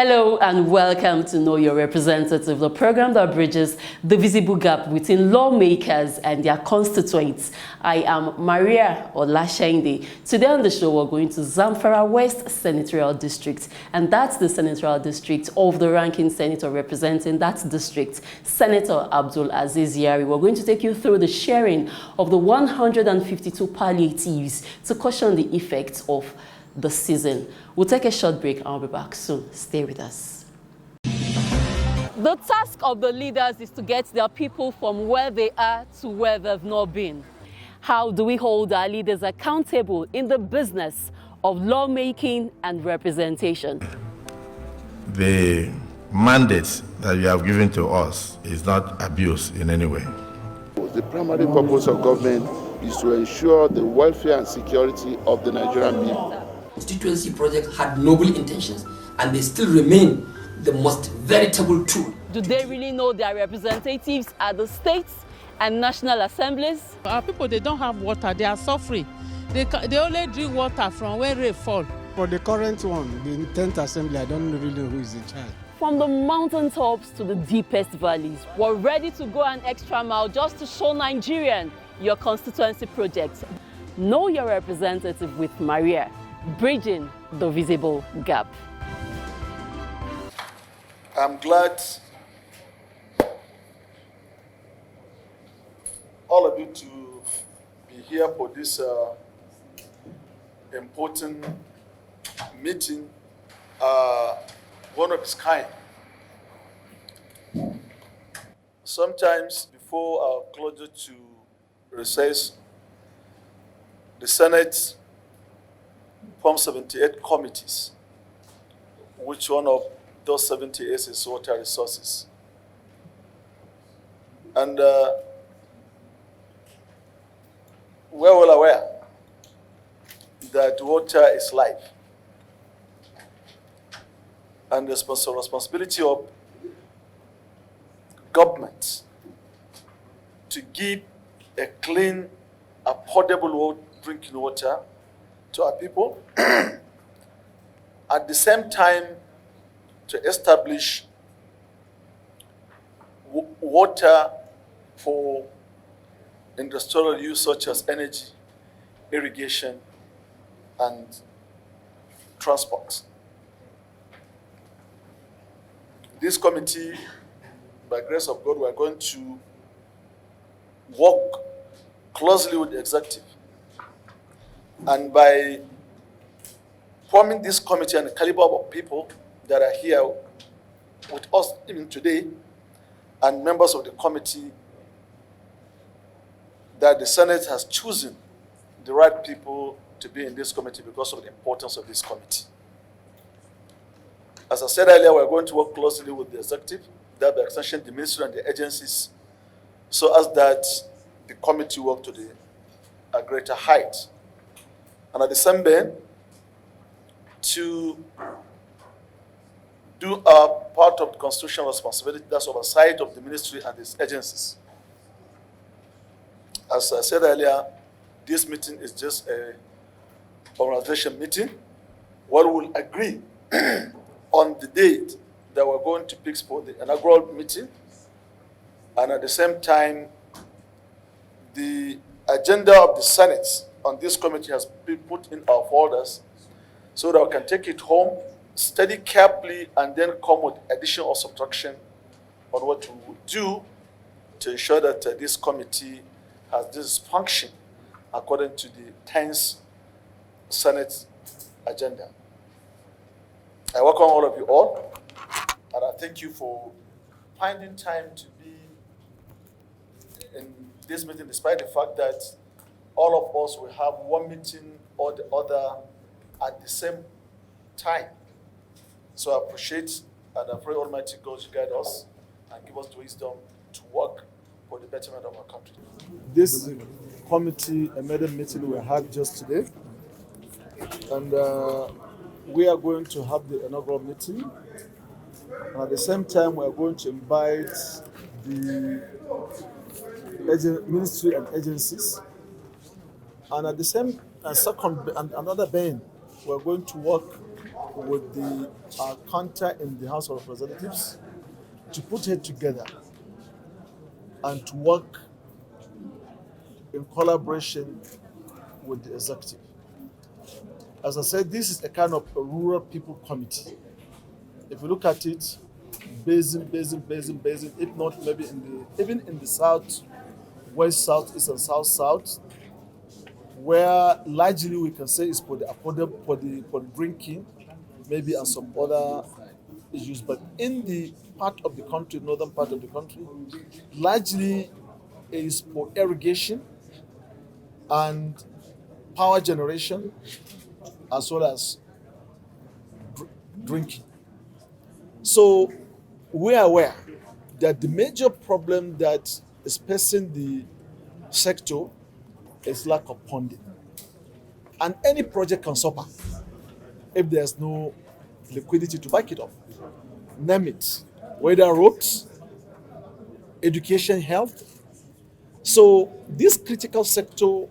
Hello and welcome to Know Your Representative, the program that bridges the visible gap between lawmakers and their constituents. I am Maria Olashende. Today on the show, we're going to Zamfara West Senatorial District, and that's the senatorial district of the ranking senator representing that district, Senator Abdulaziz Yari. We're going to take you through the sharing of the 152 palliatives to cushion the effects of the season. We'll take a short break and I'll be back soon. Stay with us. The task of the leaders is to get their people from where they are to where they've not been. How do we hold our leaders accountable in the business of lawmaking and representation? The mandate that you have given to us is not abuse in any way. The primary purpose of government is to ensure the welfare and security of the Nigerian people. Constituency project had noble intentions and they still remain the most veritable tool. Do they really know their representatives at the states and national assemblies? Our people, they don't have water, they are suffering. They only drink water from where they fall. For the current one, the 10th assembly, I don't really know who is in charge. From the mountaintops to the deepest valleys, we're ready to go an extra mile just to show Nigerian your constituency project. Know your representative with Maria, bridging the visible gap. I'm glad all of you to be here for this important meeting, one of its kind. Sometimes before our closure to recess, the Senate formed 78 committees, which one of those 78 is water resources. And we're well aware that water is life. And the responsibility of government to give a clean, affordable drinking water to our people, at the same time to establish water for industrial use such as energy, irrigation, and transport. This committee, by grace of God, we are going to work closely with the executive. And by forming this committee and the caliber of people that are here with us even today, and members of the committee, that the Senate has chosen the right people to be in this committee because of the importance of this committee. As I said earlier, we're going to work closely with the executive, that by extension, the ministry and the agencies, so as that the committee work to a greater height. And at the same time, to do our part of the constitutional responsibility, that's oversight of the ministry and its agencies. As I said earlier, this meeting is just a organization meeting. We will agree on the date that we're going to fix for the inaugural meeting, and at the same time, the agenda of the Senate on this committee has been put in our folders so that we can take it home, study carefully, and then come with addition or subtraction on what we will do to ensure that this committee has this function according to the 10th Senate agenda. I welcome all of you all, and I thank you for finding time to be in this meeting, despite the fact that all of us will have one meeting or the other at the same time. So I appreciate and I pray Almighty God to guide us and give us the wisdom to work for the betterment of our country. This committee amendment meeting we had just today, and we are going to have the inaugural meeting. And at the same time, we are going to invite the ministry and agencies. And at the same and another vein, we're going to work with the counter in the House of Representatives to put it together and to work in collaboration with the executive. As I said, this is a kind of a rural people committee. If you look at it, basin, if not maybe even in the south, west, south, east, and south, south, where largely we can say is for the drinking, maybe and some other issues. But in the part of the country, northern part of the country, largely is for irrigation and power generation, as well as drinking. So we are aware that the major problem that is facing the sector is lack of funding. And any project can suffer if there's no liquidity to back it up. Name it, whether roads, education, health. So this critical sector,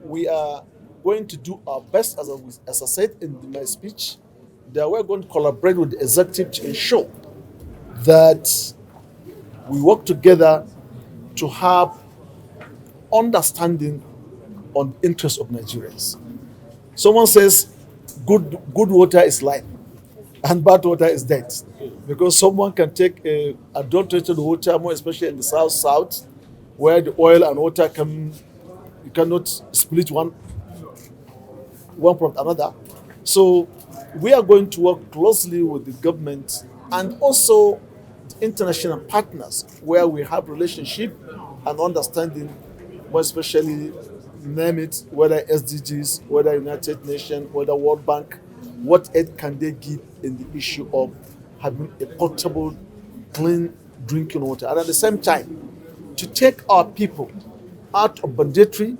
we are going to do our best, as I said in my speech, that we're going to collaborate with the executive to ensure that we work together to have understanding on the interests of Nigerians. Someone says good water is life and bad water is death, because someone can take adulterated water, more especially in the south, where the oil and water you cannot split one from another. So we are going to work closely with the government and also the international partners where we have relationship and understanding, more especially, name it, whether SDGs, whether United Nations, whether World Bank, what aid can they give in the issue of having a potable, clean drinking water. And at the same time, to take our people out of banditry,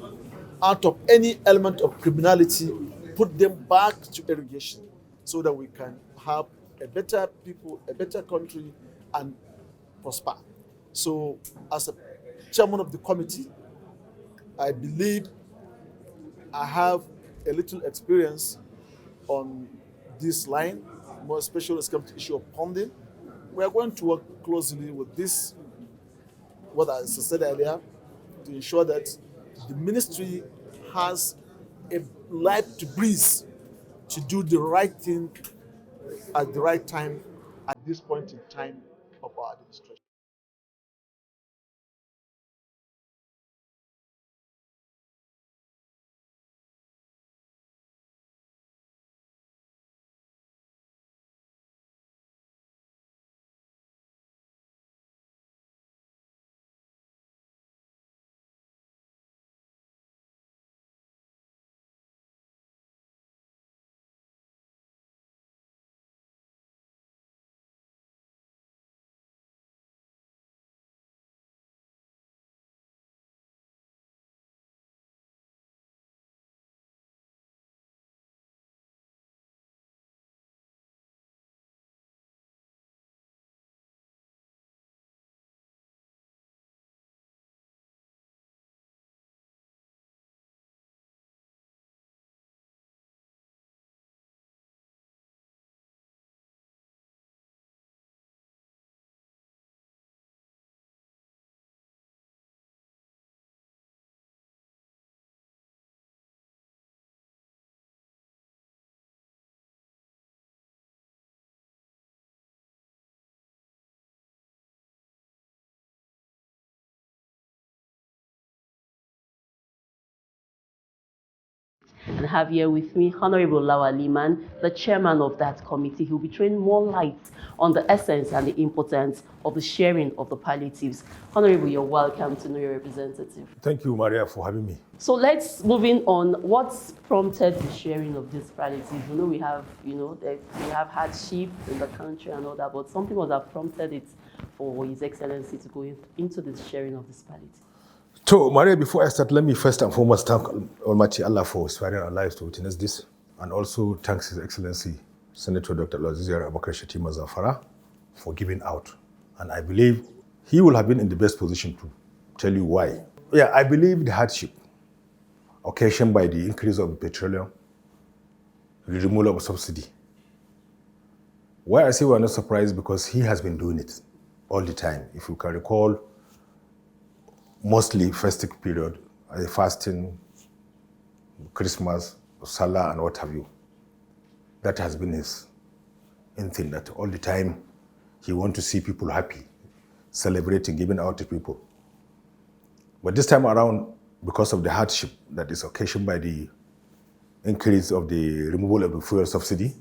out of any element of criminality, put them back to irrigation so that we can have a better people, a better country, and prosper. So as a chairman of the committee, I believe I have a little experience on this line, more especially when it comes to the issue of funding. We are going to work closely with this, what I said earlier, to ensure that the ministry has a life to breathe to do the right thing at the right time at this point in time of our administration. And have here with me Honorable Lawal Liman, the chairman of that committee, who will be throwing more light on the essence and the importance of the sharing of the palliatives. Honorable, you're welcome to know your representative. Thank you, Maria, for having me. So let's moving on. What's prompted the sharing of this palliatives? We know we have, we have hardship in the country and all that, but something was that prompted it for His Excellency to go into the sharing of this palliative. So, Maria, before I start, let me first and foremost thank Almighty Allah for sparing our lives to witness this, and also thanks His Excellency Senator Dr. Abdulaziz Yari Zamfara for giving out. And I believe he will have been in the best position to tell you why. Yeah, I believe the hardship occasioned by the increase of petroleum, the removal of subsidy, Why I say we're not surprised, because he has been doing it all the time. If you can recall, mostly festive period, fasting, Christmas, Salah, and what have you. That has been his thing, that all the time he wants to see people happy, celebrating, giving out to people. But this time around, because of the hardship that is occasioned by the increase of the removal of the fuel subsidy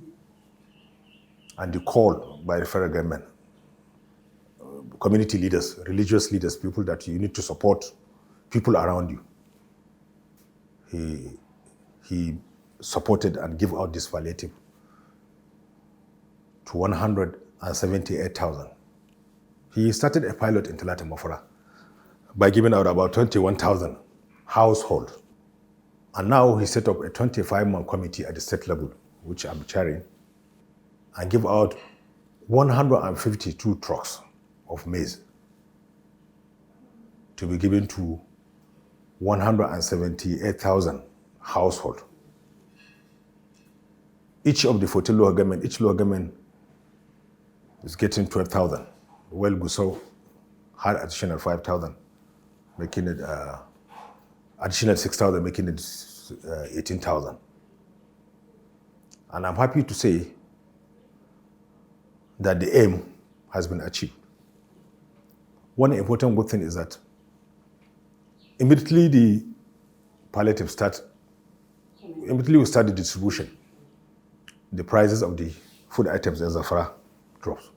and the call by the federal government, community leaders, religious leaders, people that you need to support people around you, he supported and gave out this palliative to 178,000. He started a pilot in Zamfara by giving out about 21,000 households. And now he set up a 25-man committee at the state level, which I'm chairing, and give out 152 trucks of maize to be given to 178,000 households. Each of the 14 local government, each local government is getting 12,000. Well, Gusau had additional 5,000, making it additional 6,000, making it 18,000. And I'm happy to say that the aim has been achieved. One important good thing is that immediately the palliative immediately we start the distribution, the prices of the food items in Zamfara drops.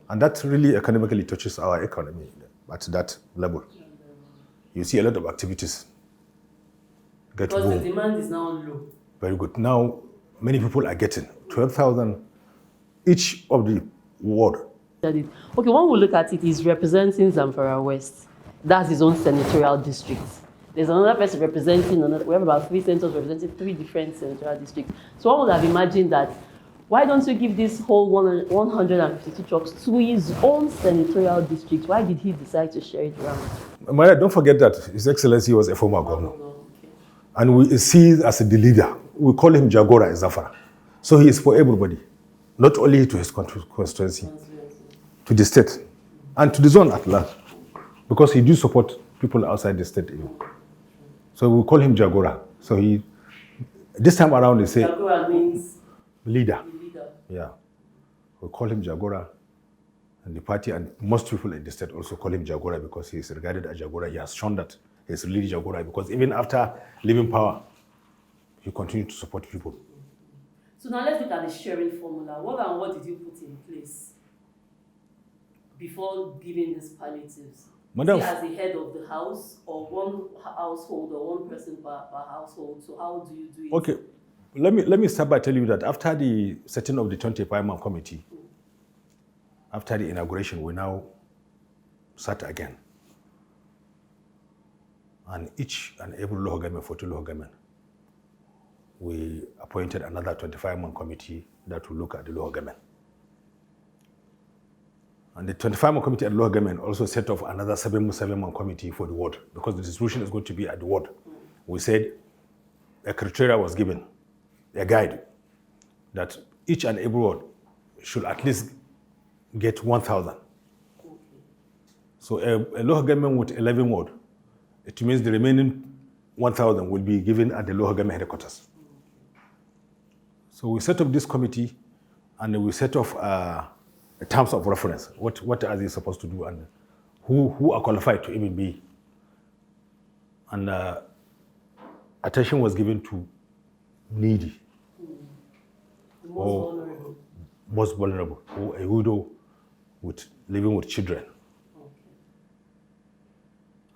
And that really economically touches our economy at that level. You see a lot of activities get Because boom. the demand is now low. Very good. Now, many people are getting 12,000 each of the ward. Okay, one will look at it, he's representing Zamfara West. That's his own senatorial district. There's another person representing another. We have about 3 senators representing 3 different senatorial districts. So one would have imagined that, why don't you give this whole 152 trucks to his own senatorial district? Why did he decide to share it around? Maria, don't forget that His Excellency was a former governor. Okay. And we see as the leader. We call him Jagora in Zamfara. So he is for everybody, not only to his constituency, to the state, and to the zone at large, because he do support people outside the state even. So we call him Jagora. So he, this time around, they say Jagora means leader. leader. Yeah, we call him Jagora, and the party and most people in the state also call him Jagora because he is regarded as Jagora. He has shown that he is really Jagora because even after leaving power, he continued to support people. So now let's look at the sharing formula. What did you put in place before giving these palliatives? Madam, as the head of the house, or one household, or one person per household? So how do you do it? okay, let me start by telling you that after the setting of the 25-man committee, after the inauguration, we now sat again. And each and every local government, 40 local government, we appointed another 25-man committee that will look at the local government. And the 25-man committee at local government also set off another 7-man committee for the ward, because the distribution is going to be at the ward. We said a criteria was given, a guide, that each and every ward should at least get 1,000. So a local government with 11 wards, it means the remaining 1,000 will be given at the local government headquarters. So we set up this committee, and we set off terms of reference. What are they supposed to do, and who are qualified to even be? And attention was given to needy, or most vulnerable, or a widow living with children. Okay.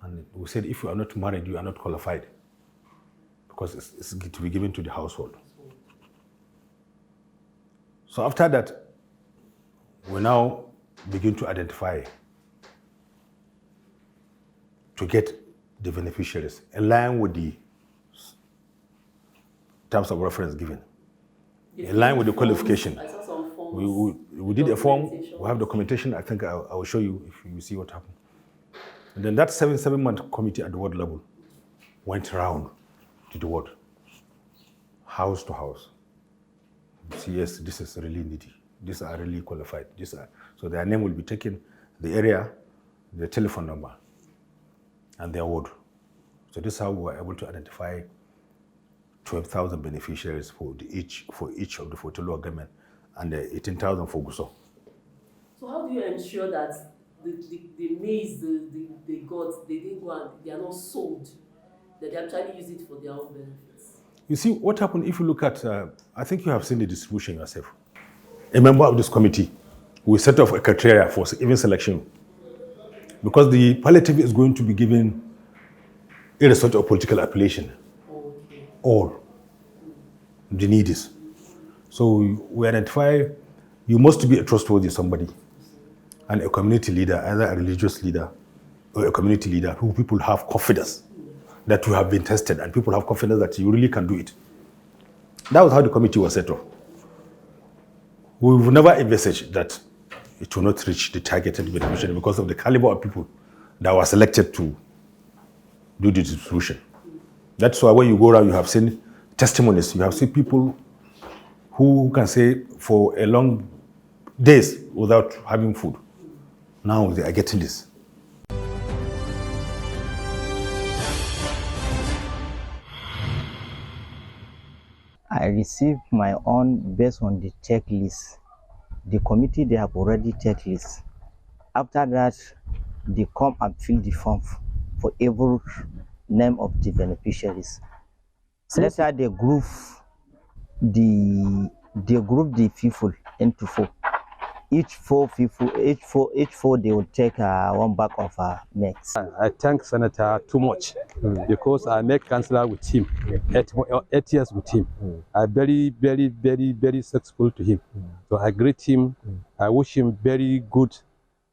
And we said, if you are not married, you are not qualified, because it's to be given to the household. So after that, we now begin to identify, to get the beneficiaries in line with the terms of reference given, in line with the qualification. I saw some forms. We did a form, we have documentation. I think I will show you if you see what happened. And then that 7-man committee at the ward level went around to the ward, house to house, See, yes, this is really needy. These are really qualified. So their name will be taken, the area, the telephone number, and their ward. So this is how we were able to identify 12,000 beneficiaries for each of the 14 local government and 18,000 for Gusau. So how do you ensure that the maize they got, they didn't go and they are not sold, that they actually use it for their own benefits? You see, what happened if you look at, I think you have seen the distribution yourself. A member of this committee will set off a criteria for even selection, because the palliative is going to be given irrespective of political affiliation. Okay. All the needs. So we identify you must be a trustworthy somebody and a community leader, either a religious leader or a community leader who people have confidence that you have been tested and people have confidence that you really can do it. That was how the committee was set up. We've never envisaged that it will not reach the targeted beneficiary because of the caliber of people that were selected to do the distribution. That's why when you go around, you have seen testimonies. You have seen people who can say for a long days without having food. Now they are getting this. I received my own based on the checklist. The committee, they have already checklist. After that, they come and fill the form for every name of the beneficiaries. Later, they group the people into four. Each four they will take one bag of maize. I thank Senator too much because I make councillor with him, 8 years with him. I'm very successful to him. So I greet him. I wish him very good.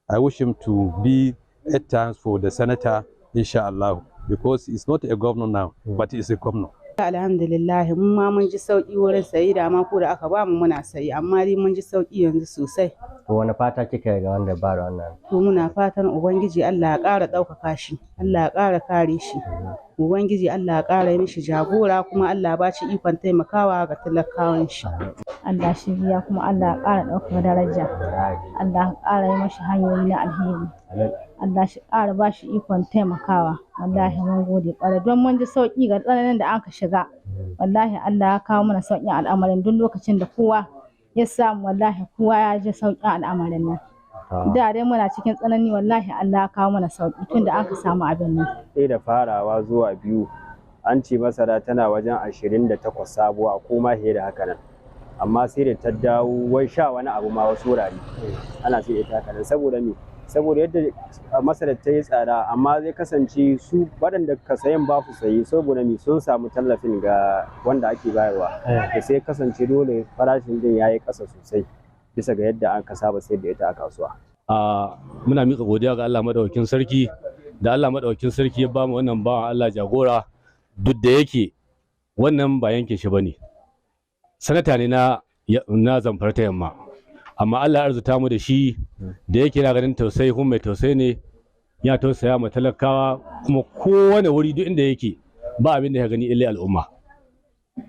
I wish him to be 8 times for the senator, inshallah, because he's not a governor now, but he's a governor. Alhamdulillah, mun ma mun ji sauki wurin sayi da ma ko da aka ba mu muna sayi, amma dai mun ji sauki yanzu sosai. To wani fata kike ga wanda ba wannan? To muna fatan Ubangiji Allah ya ƙara ɗaukaka shi, Allah ya ƙara kare shi. Ubangiji Allah ya ƙara mishi jagora kuma Allah ba shi ikon taimakawa ga talakawan shi. Allah shi biya kuma Allah ya ƙara ɗaukaka daraja. Allah ya ƙara yi mashi hanyoyi na alheri. Allah shi ƙara ba shi ikon taimakawa. Wallahi mun gode ƙwarai don mun ji sauƙi ga tsananin da aka shiga. Wallahi Allah ya kawo mana sauƙin al'amarin duk lokacin da kowa ya samu, wallahi kowa ya ji sauƙin al'amarin nan. Da dai muna cikin tsanani, wallahi Allah ya kawo mana sauƙi tun da aka samu abin nan. Sai da farawa zuwa biyu an ce masara tana wajen 28 sabuwa ko ma fiye da haka nan. Amma sai da ta dawo wai sha wani abu ma wasu wurare ana sai da ta haka nan saboda me? Saboda yadda masarar ta yi tsada, amma zai kasance su waɗanda ka sayan ba su sayi saboda me sun samu tallafin ga wanda ake bayarwa. Da sai kasance dole farashin din yayi ƙasa sosai bisa ga yadda aka saba sayar da ita a kasuwa. Muna miƙa godiya ga Allah madaukakin sarki da Allah madaukakin sarki ya bamu wannan bawan Allah jagora, duk da yake wannan ba yanke shi bane. Sanata ne na Zamfara ta Yamma. Amma Allah ya arzuta mu da shi da yake na ganin tausayi kuma mai tausayi ne, ya tausaya ma talakawa kuma kowane wuri duk inda yake ba abin da ya gani illai al'umma.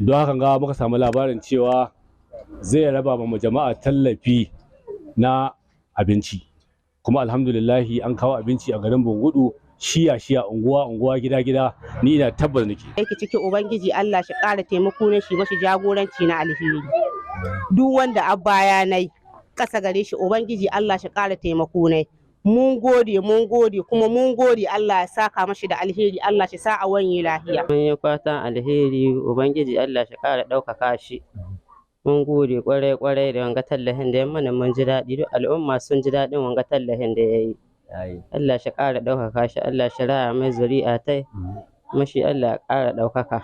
Don haka ga muka samu labarin cewa zai raba ma jama'a tallafi na abinci, kuma alhamdulillahi an kawo abinci a garin Bungudu, shiya unguwa gida ni ina tabbata nake. Yake cikin Ubangiji Allah shi ƙara taimako ne shi mashi jagoranci na alheri. Duk wanda a baya nai ƙasa gare shi Ubangiji Allah shi ƙara taimako ne. Mun gode kuma mun gode Allah ya saka mashi da alheri, Allah shi sa a wanye lafiya. Mun yi fatan alheri, Ubangiji Allah shi ƙara ɗaukaka shi. Mun gode kwarai da wanga tallahin da ya mana, mun ji daɗi, duk al'umma sun ji daɗin wanga tallahin da ya yi. Allah shi ƙara ɗaukaka shi, Allah shi raya mai zuri'a tai, mashi Allah ya ƙara ɗaukaka.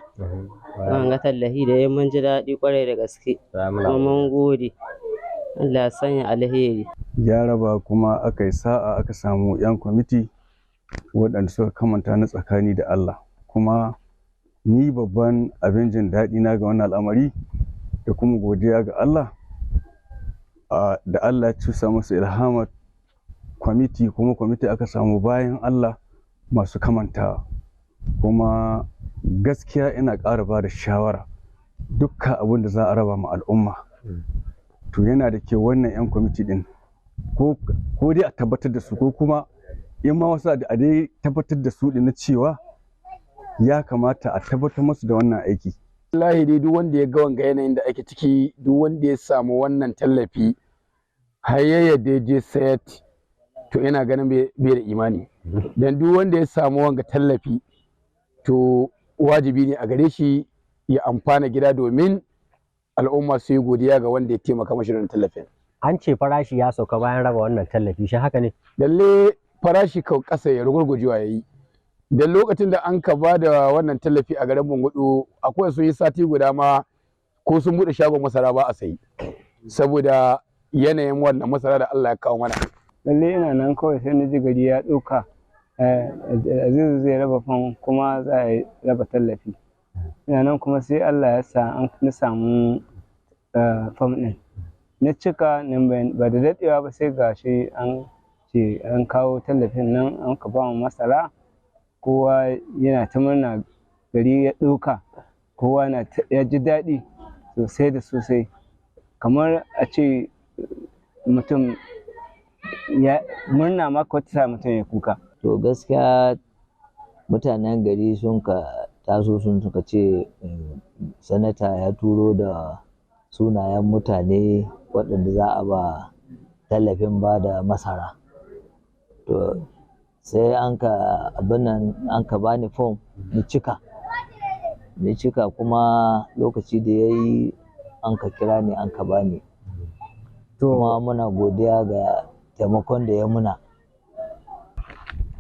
Wanga tallahi da ya mun ji daɗi kwarai da gaske, kuma mun gode. Allah ya sanya alheri. Ya raba kuma aka yi sa'a aka samu 'yan kwamiti waɗanda suka kamanta na tsakani da Allah. Kuma ni babban abin jin daɗi na ga wannan al'amari da kuma godiya ga Allah da Allah ya cusa masa ilhamar kwamiti, kuma kwamiti aka samu bayan Allah masu kamantawa. Kuma gaskiya ina ƙara ba da shawara dukkan abin da za a raba ma al'umma to yana da kyau wannan 'yan kwamiti din ko dai a tabbatar da su ko kuma in ma wasu a dai tabbatar da su din na cewa ya kamata a tabbatar musu da wannan aiki. Wallahi dai duk wanda ya ga wanga yanayin da ake ciki, duk wanda ya samu wannan tallafi har ya yadda ya je sayat, to ina ganin bai da imani. Dan duk wanda ya samu wanga tallafi to wajibi ne a gare shi ya amfana gida domin al'umma su yi godiya ga wanda ya taimaka mashi da tallafin. An ce farashi ya sauka bayan raba wannan tallafi, shi haka ne? Lalle farashi kau ƙasa ya rugurgujewa ya yi. Da lokacin da an ka ba da wannan tallafi a garin Bungudu, akwai sun yi sati guda ma ko sun buɗe shagon masara ba a sayi, saboda yanayin wannan masara da Allah ya kawo mana. Lalle ina nan kawai sai na ji gari ya ɗauka Azizu zai raba fam kuma za a raba tallafi. Ina nan kuma sai Allah ya sa na samu fam ɗin. Na cika nan ba da daɗewa ba sai gashi an ce an kawo tallafin nan an ka ba mu masara. Kowa yana ta murna, gari ya ɗauka, kowa ya ji daɗi sosai da sosai, kamar a ce mutum ya murna ma ko ta sa mutum ya kuka. To gaskiya mutanen gari sun ka taso sun suka ce sanata ya turo da sunayen mutane waɗanda za a ba tallafin ba da masara. To sai an ka bani fom ni cika kuma lokaci da ya yi an ka kira ni an ka bani, kuma muna godiya ga taimakon da ya muna.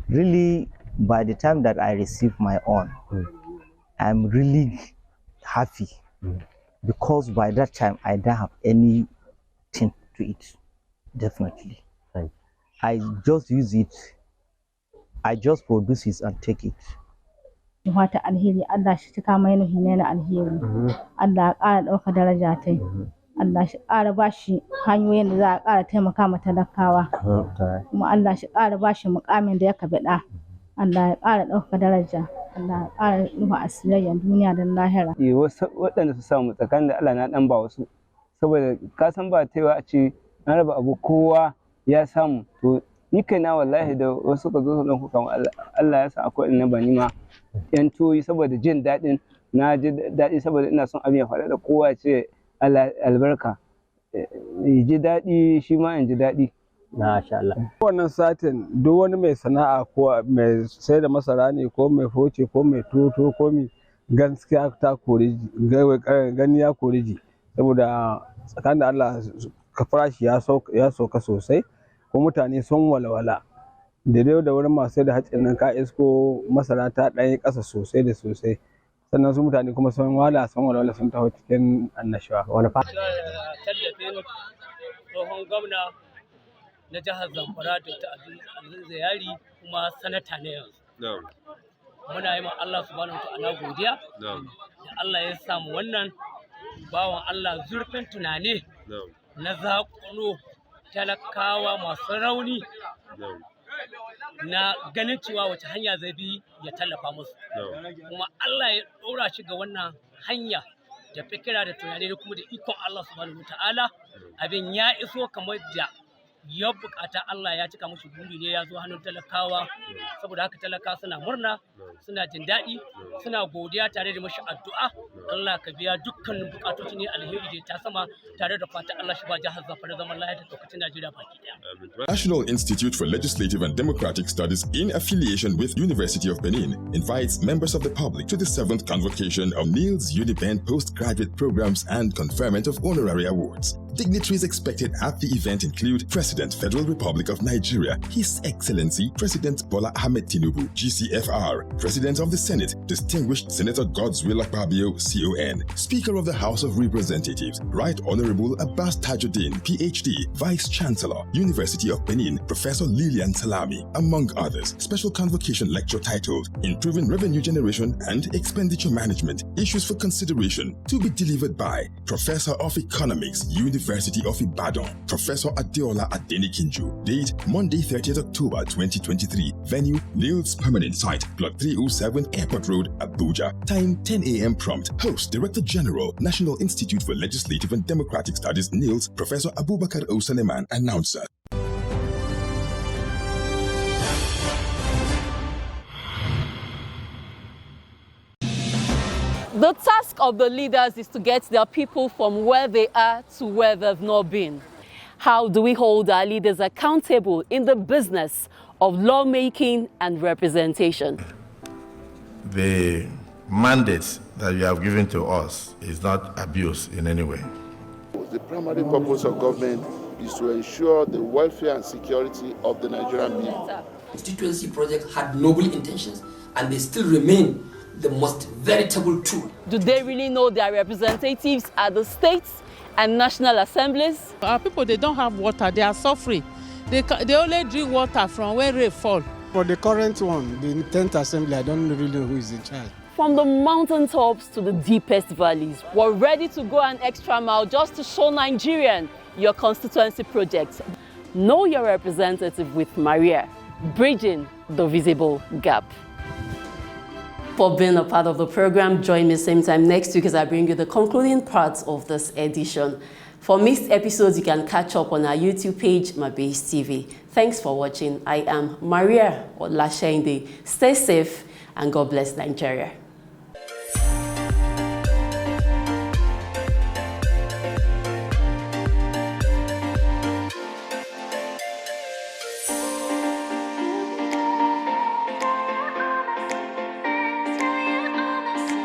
Really, by the time that I received my own, I'm really happy because by that time I don't have anything to eat, definitely. I just use it, I just produce it and take it. Wata alheri, Allah shi cika mai nuhi ne na alheri. Allah ya ƙara ɗauka daraja ta yi. Allah shi ƙara ba shi hanyoyin da za a ƙara taimaka ma talakawa. Kuma Allah shi ƙara ba shi muƙamin da ya kabiɗa. Allah ya ƙara ɗauka daraja. Allah ya ƙara rufe asirayyan duniya da lahira. Waɗanda su samu tsakanin da Allah na ɗan ba wasu. Saboda ka san ba ta a ce na raba abu kowa ya samu. To ni kaina wallahi da wasu ka zo su ɗan kuka Allah ya sa akwai inda ba ni ma yan toyi saboda jin daɗin, na ji daɗi saboda ina son abin ya faɗa da kowa ce Allah albarka, ji daɗi shi ma in ji daɗi. Masha Allah. Wannan satin duk wani mai sana'a ko mai sai da masara ne ko mai foce ko mai toto ko mai gaskiya ta kore gani ya kore ji, saboda tsakanin da Allah farashi ya sauka sosai ko mutane sun walwala. Da dai da wurin masu sai da hatsin nan ka isko masara ta ɗanyi ƙasa sosai da sosai, sannan su mutane kuma sun walwala sun taho cikin annashuwa. Wani tallafin tsohon gwamna na jihar Zamfara Dr. Abdulaziz Yari kuma sanata ne yanzu. Muna yi ma Allah subhanahu wa ta'ala godiya da Allah ya samu wannan bawan Allah zurfin tunani na zaƙulo talakawa masu rauni na ganin cewa wace hanya zai bi ya tallafa musu. Kuma Allah ya ɗora shi ga wannan hanya da fikira da tunani da kuma da ikon Allah subhanahu ta'ala, abin ya iso kamar da ya bukata. Allah ya cika mushi buri ne ya zo hannun talakawa, saboda haka talakawa suna murna, suna jin daɗi, suna godiya tare da mashi addu'a. Allah ka biya dukkanin bukatoci ne alheri da ta sama, tare da fata Allah shi ba jihar Zamfara zaman lafiya da lokacin Najeriya baki daya. National Institute for Legislative and Democratic Studies, in affiliation with University of Benin, invites members of the public to the 7th convocation of Niels Uniband Postgraduate Programs and Conferment of Honorary Awards. Dignitaries expected at the event include President, Federal Republic of Nigeria, His Excellency President Bola Ahmed Tinubu, GCFR, President of the Senate, Distinguished Senator Godswill Akpabio, CON, Speaker of the House of Representatives, Right Honorable Abbas Tajuddin, PhD, Vice Chancellor, University of Benin, Professor Lilian Salami, among others. Special convocation lecture titled Improving Revenue Generation and Expenditure Management, Issues for Consideration, to be delivered by Professor of Economics, University University of Ibadan, Professor Adeola Adenikinju. Date, Monday 30th October 2023. Venue, Niels Permanent Site, Block 307 Airport Road, Abuja. Time, 10 a.m. prompt. Host, Director General, National Institute for Legislative and Democratic Studies, Niels, Professor Abubakar Osaleman. Announcer. The task of the leaders is to get their people from where they are to where they've not been. How do we hold our leaders accountable in the business of lawmaking and representation? The mandate that you have given to us is not abused in any way. The primary purpose of government is to ensure the welfare and security of the Nigerian people. Constituency project had noble intentions, and they still remain the most veritable tool. Do they really know their representatives at the states and national assemblies? Our people, they don't have water, they are suffering. They only drink water from where rain fall. For the current one, the 10th assembly, I don't really know who is in charge. From the mountaintops to the deepest valleys, we're ready to go an extra mile just to show Nigerian your constituency project. Know your representative with Maria, bridging the visible gap. For being a part of the program, join me same time next week as I bring you the concluding parts of this edition. For missed episodes, you can catch up on our YouTube page, Maize TV. Thanks for watching. I am Maria Olashainde. Stay safe and God bless Nigeria.